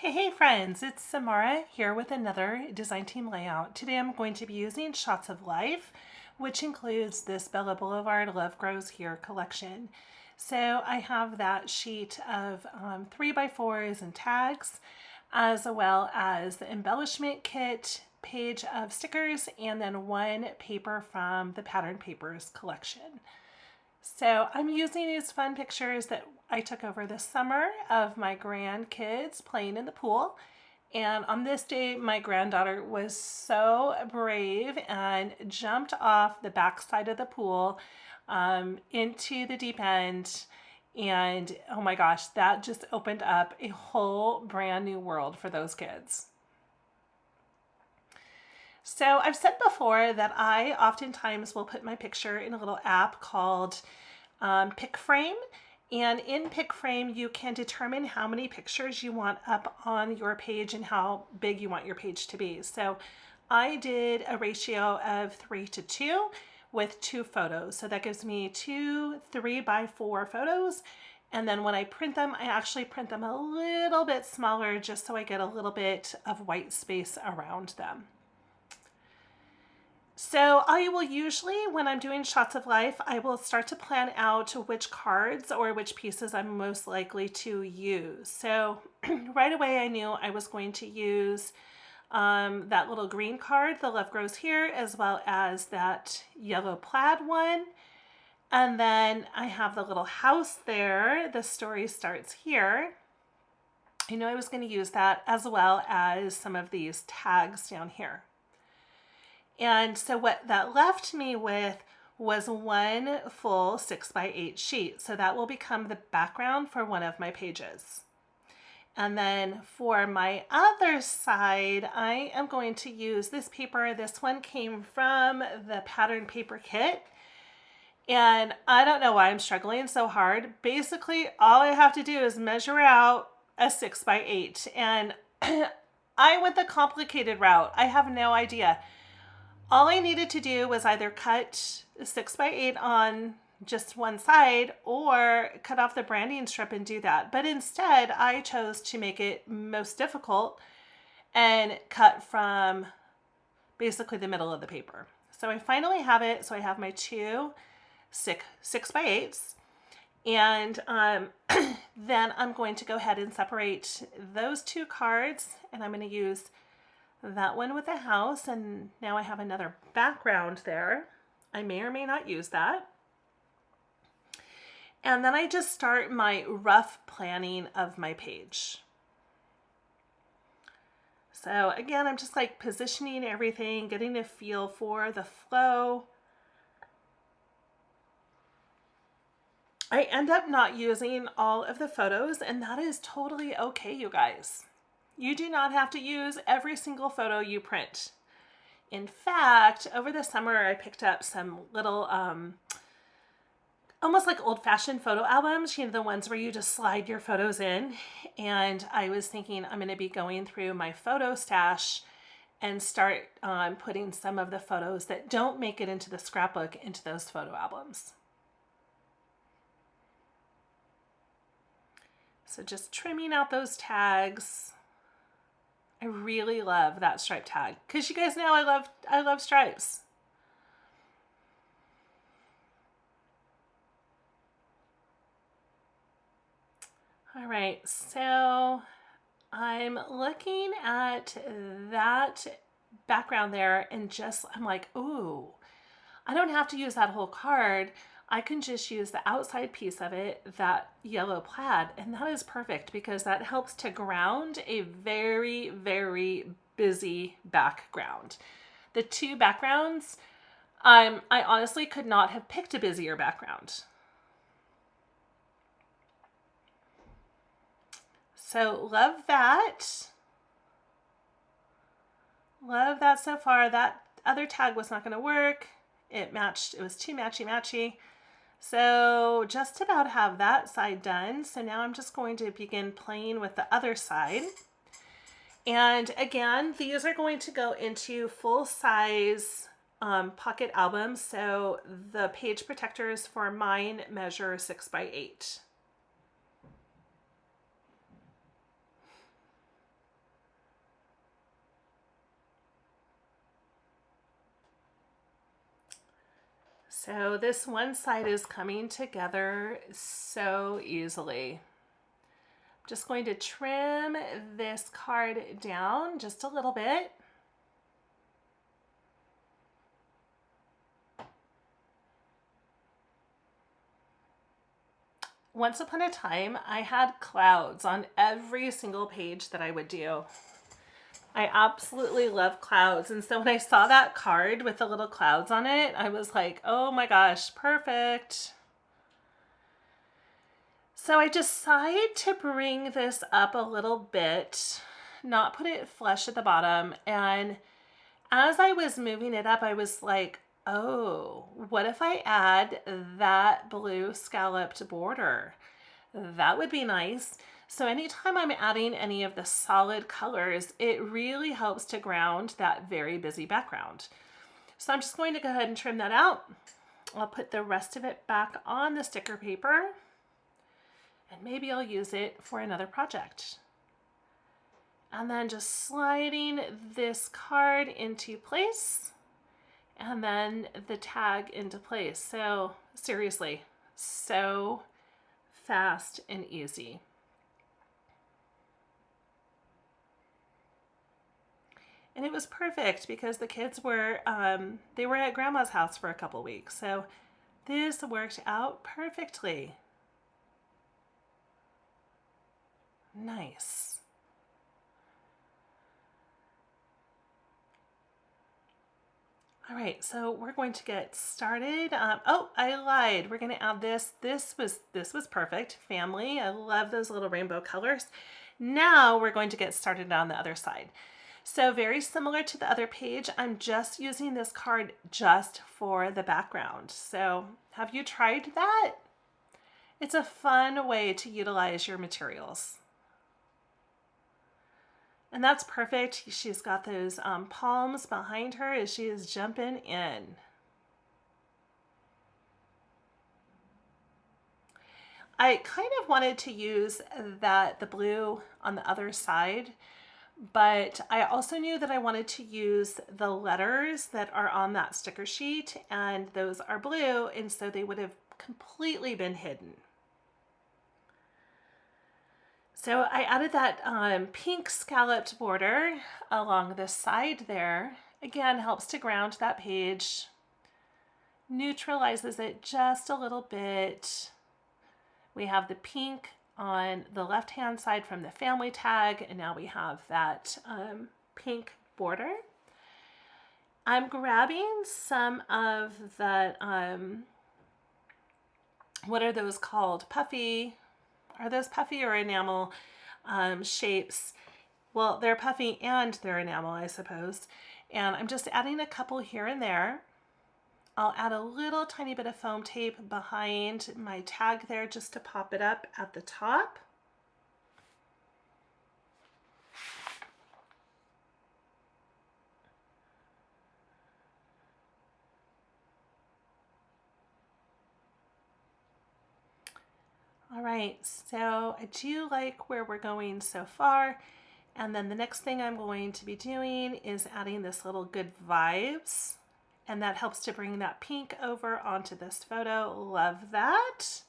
Hey friends, it's Samara here with another design team layout. Today I'm going to be using Shots of Life, which includes this Bella Boulevard Love Grows Here collection. So I have that sheet of 3x4s and tags, as well as the embellishment kit, page of stickers, and then one paper from the Pattern Papers collection. So I'm using these fun pictures that I took over this summer of my grandkids playing in the pool. And on this day, my granddaughter was so brave and jumped off the backside of the pool into the deep end. And oh my gosh, that just opened up a whole brand new world for those kids. So I've said before that I oftentimes will put my picture in a little app called PicFrame. And in PicFrame, you can determine how many pictures you want up on your page and how big you want your page to be. So I did a ratio of 3:2 with 2 photos. So that gives me 2 3x4 photos. And then when I print them, I actually print them a little bit smaller just so I get a little bit of white space around them. So I will usually, when I'm doing Shots of Life, I will start to plan out which cards or which pieces I'm most likely to use. So right away I knew I was going to use that little green card, The Love Grows Here, as well as that yellow plaid one. And then I have the little house there, The Story Starts Here. I knew I was going to use that, as well as some of these tags down here. And so what that left me with was one full 6x8 sheet. So that will become the background for one of my pages. And then for my other side, I am going to use this paper. This one came from the Pattern Paper Kit. And I don't know why I'm struggling so hard. Basically, all I have to do is measure out a 6x8. And I went the complicated route. I have no idea. All I needed to do was either cut 6x8 on just one side or cut off the branding strip and do that. But instead, I chose to make it most difficult and cut from basically the middle of the paper. So I finally have it. So I have my 2 6x8s. And then I'm going to go ahead and separate those 2 cards, and I'm going to use that one with the house, and now I have another background there. I may or may not use that. And then I just start my rough planning of my page. So again, I'm just like positioning everything, getting a feel for the flow. I end up not using all of the photos, and that is totally okay, you guys. You do not have to use every single photo you print. In fact, over the summer, I picked up some little, almost like old-fashioned photo albums, you know, the ones where you just slide your photos in. And I was thinking I'm going to be going through my photo stash and start putting some of the photos that don't make it into the scrapbook into those photo albums. So just trimming out those tags. I really love that stripe tag because you guys know I love stripes. All right, so I'm looking at that background there and just, I'm like, ooh, I don't have to use that whole card. I can just use the outside piece of it, that yellow plaid, and that is perfect because that helps to ground a very, very busy background. The 2 backgrounds, I honestly could not have picked a busier background. So love that. Love that so far. That other tag was not going to work. It matched, it was too matchy-matchy. So just about have that side done. So now I'm just going to begin playing with the other side. And again, these are going to go into full-size pocket albums. So the page protectors for mine measure 6x8. So this one side is coming together so easily. I'm just going to trim this card down just a little bit. Once upon a time, I had clouds on every single page that I would do. I absolutely love clouds. And so when I saw that card with the little clouds on it, I was like, oh my gosh, perfect. So I decided to bring this up a little bit, not put it flush at the bottom. And as I was moving it up, I was like, oh, what if I add that blue scalloped border? That would be nice. So anytime I'm adding any of the solid colors, it really helps to ground that very busy background. So I'm just going to go ahead and trim that out. I'll put the rest of it back on the sticker paper, and maybe I'll use it for another project. And then just sliding this card into place, and then the tag into place. So seriously, so fast and easy. And it was perfect because the kids were, they were at grandma's house for a couple weeks. So this worked out perfectly. Nice. All right, so we're going to get started. Oh, I lied. We're going to add this. This was perfect. Family. I love those little rainbow colors. Now we're going to get started on the other side. So very similar to the other page, I'm just using this card just for the background. So have you tried that? It's a fun way to utilize your materials. And that's perfect. She's got those palms behind her as she is jumping in. I kind of wanted to use the blue on the other side, but I also knew that I wanted to use the letters that are on that sticker sheet, and those are blue, and so they would have completely been hidden. So I added that pink scalloped border along the side there. Again, helps to ground that page, neutralizes it just a little bit. We have the pink on the left-hand side from the family tag, and now we have that pink border. I'm grabbing some of the, what are those called? Puffy. Are those puffy or enamel shapes? Well, they're puffy and they're enamel, I suppose. And I'm just adding a couple here and there. I'll add a little tiny bit of foam tape behind my tag there just to pop it up at the top. All right, so I do like where we're going so far. And then the next thing I'm going to be doing is adding this little good vibes. And that helps to bring that pink over onto this photo. Love that.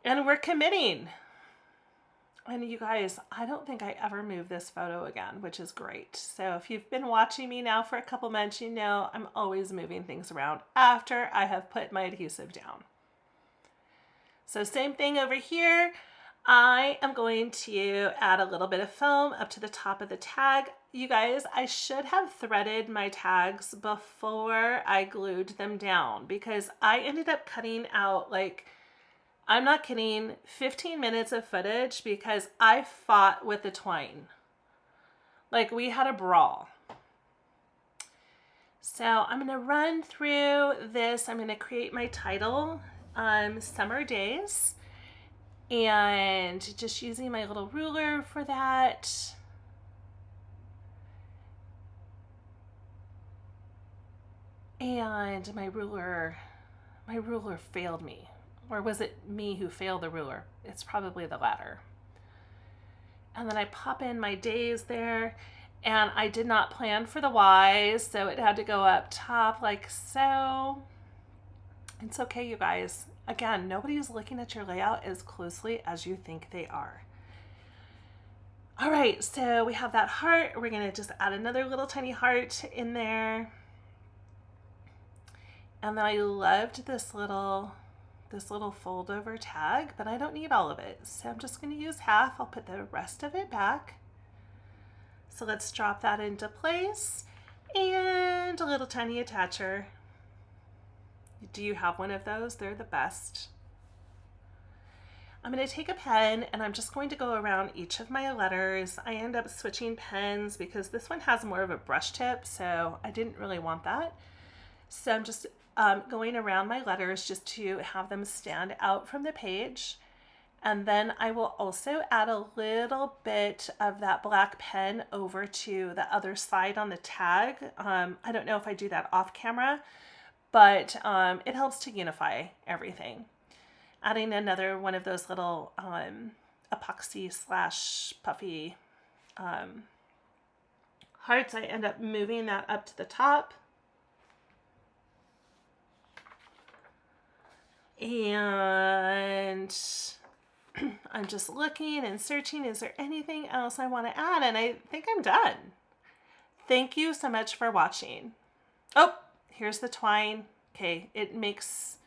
And we're committing. And you guys, I don't think I ever move this photo again, which is great. So if you've been watching me now for a couple months, you know I'm always moving things around after I have put my adhesive down. So same thing over here. I am going to add a little bit of foam up to the top of the tag. You guys, I should have threaded my tags before I glued them down because I ended up cutting out, like, I'm not kidding, 15 minutes of footage because I fought with the twine. Like, we had a brawl. So I'm going to run through this. I'm going to create my title, Summer Days. And just using my little ruler for that. And my ruler failed me. Or was it me who failed the ruler? It's probably the latter. And then I pop in my days there. And I did not plan for the Y's, so it had to go up top like so. It's okay, you guys. Again, nobody's looking at your layout as closely as you think they are. All right, so we have that heart. We're gonna just add another little tiny heart in there. And then I loved this little fold over tag, but I don't need all of it. So I'm just gonna use half. I'll put the rest of it back. So let's drop that into place. And a little tiny attacher. Do you have one of those? They're the best. I'm going to take a pen and I'm just going to go around each of my letters. I end up switching pens because this one has more of a brush tip, so I didn't really want that. So I'm just going around my letters just to have them stand out from the page. And then I will also add a little bit of that black pen over to the other side on the tag. I don't know if I do that off camera, but it helps to unify everything. Adding another one of those little epoxy / puffy hearts, I end up moving that up to the top. And I'm just looking and searching, is there anything else I want to add? And I think I'm done. Thank you so much for watching. Oh, here's the twine. Okay, it makes,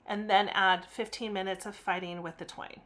and then add 15 minutes of fighting with the twine.